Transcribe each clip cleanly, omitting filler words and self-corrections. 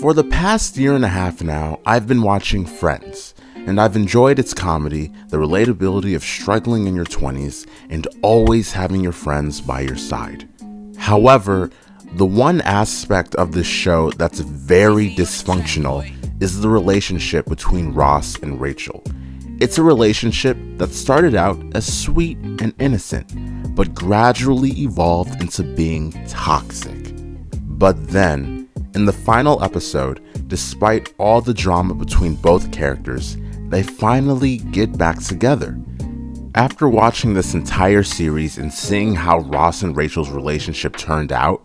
For the past year and a half now, I've been watching Friends, and I've enjoyed its comedy, the relatability of struggling in your 20s, and always having your friends by your side. However, the one aspect of this show that's very dysfunctional is the relationship between Ross and Rachel. It's a relationship that started out as sweet and innocent, but gradually evolved into being toxic. But then, in the final episode, despite all the drama between both characters, they finally get back together. After watching this entire series and seeing how Ross and Rachel's relationship turned out,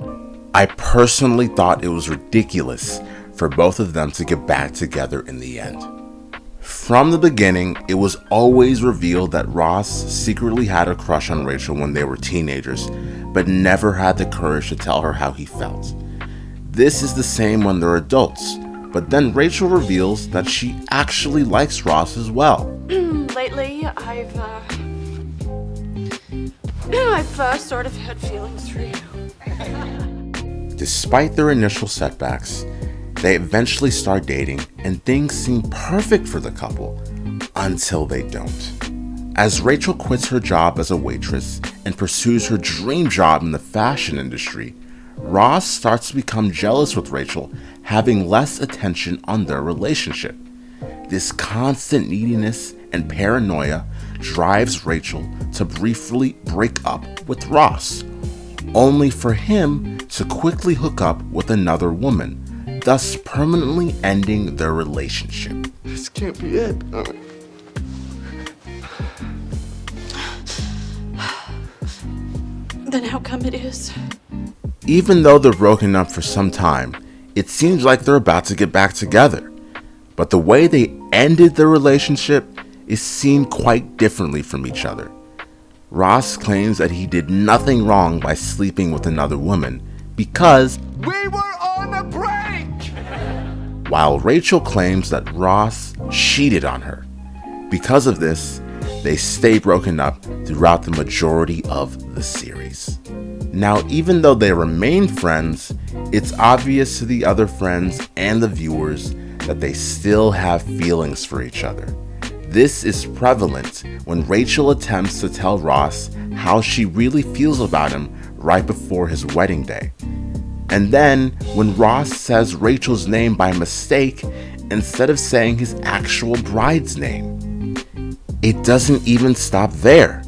I personally thought it was ridiculous for both of them to get back together in the end. From the beginning, it was always revealed that Ross secretly had a crush on Rachel when they were teenagers, but never had the courage to tell her how he felt. This is the same when they're adults, but then Rachel reveals that she actually likes Ross as well. Lately, I've sort of had feelings for you. Despite their initial setbacks, they eventually start dating and things seem perfect for the couple, until they don't. As Rachel quits her job as a waitress and pursues her dream job in the fashion industry, Ross starts to become jealous with Rachel, having less attention on their relationship. This constant neediness and paranoia drives Rachel to briefly break up with Ross, only for him to quickly hook up with another woman, thus permanently ending their relationship. This can't be it. Then how come it is? Even though they're broken up for some time, it seems like they're about to get back together. But the way they ended their relationship is seen quite differently from each other. Ross claims that he did nothing wrong by sleeping with another woman because We were on a break! while Rachel claims that Ross cheated on her. Because of this, they stay broken up throughout the majority of the series. Now, even though they remain friends, it's obvious to the other friends and the viewers that they still have feelings for each other. This is prevalent when Rachel attempts to tell Ross how she really feels about him right before his wedding day. And then, when Ross says Rachel's name by mistake instead of saying his actual bride's name. It doesn't even stop there.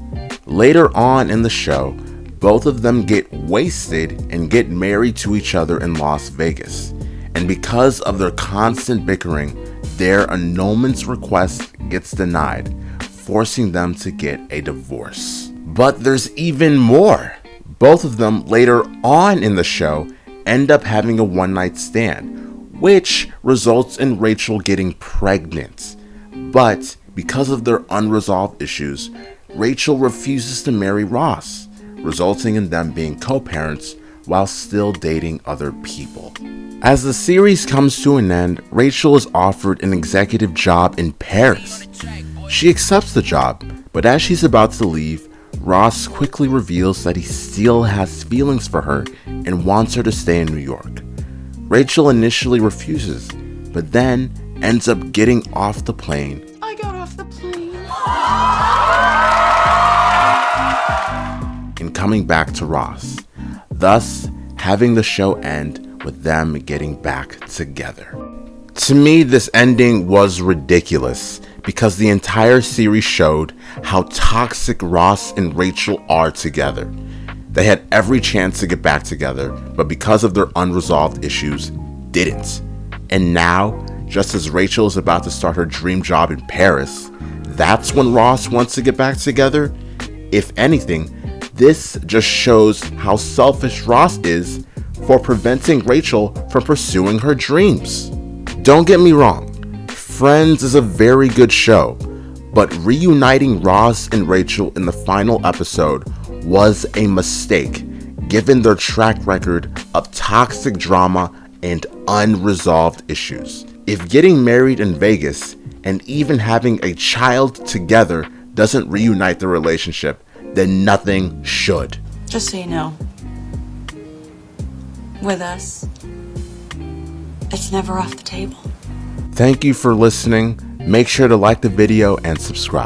Later on in the show, both of them get wasted and get married to each other in Las Vegas. And because of their constant bickering, their annulment request gets denied, forcing them to get a divorce. But there's even more. Both of them later on in the show end up having a one-night stand, which results in Rachel getting pregnant. But because of their unresolved issues, Rachel refuses to marry Ross, resulting in them being co-parents while still dating other people. As the series comes to an end, Rachel is offered an executive job in Paris. She accepts the job, but as she's about to leave, Ross quickly reveals that he still has feelings for her and wants her to stay in New York. Rachel initially refuses, but then ends up getting off the plane I got off the plane. and coming back to Ross, thus having the show end with them getting back together. To me, this ending was ridiculous because the entire series showed how toxic Ross and Rachel are together. They had every chance to get back together, but because of their unresolved issues, didn't. And now, just as Rachel is about to start her dream job in Paris, that's when Ross wants to get back together. If anything, this just shows how selfish Ross is for preventing Rachel from pursuing her dreams. Don't get me wrong, Friends is a very good show, but reuniting Ross and Rachel in the final episode was a mistake, given their track record of toxic drama and unresolved issues. If getting married in Vegas and even having a child together doesn't reunite the relationship, then nothing should. Just so you know, with us, It's never off the table. Thank you for listening. Make sure to like the video and subscribe.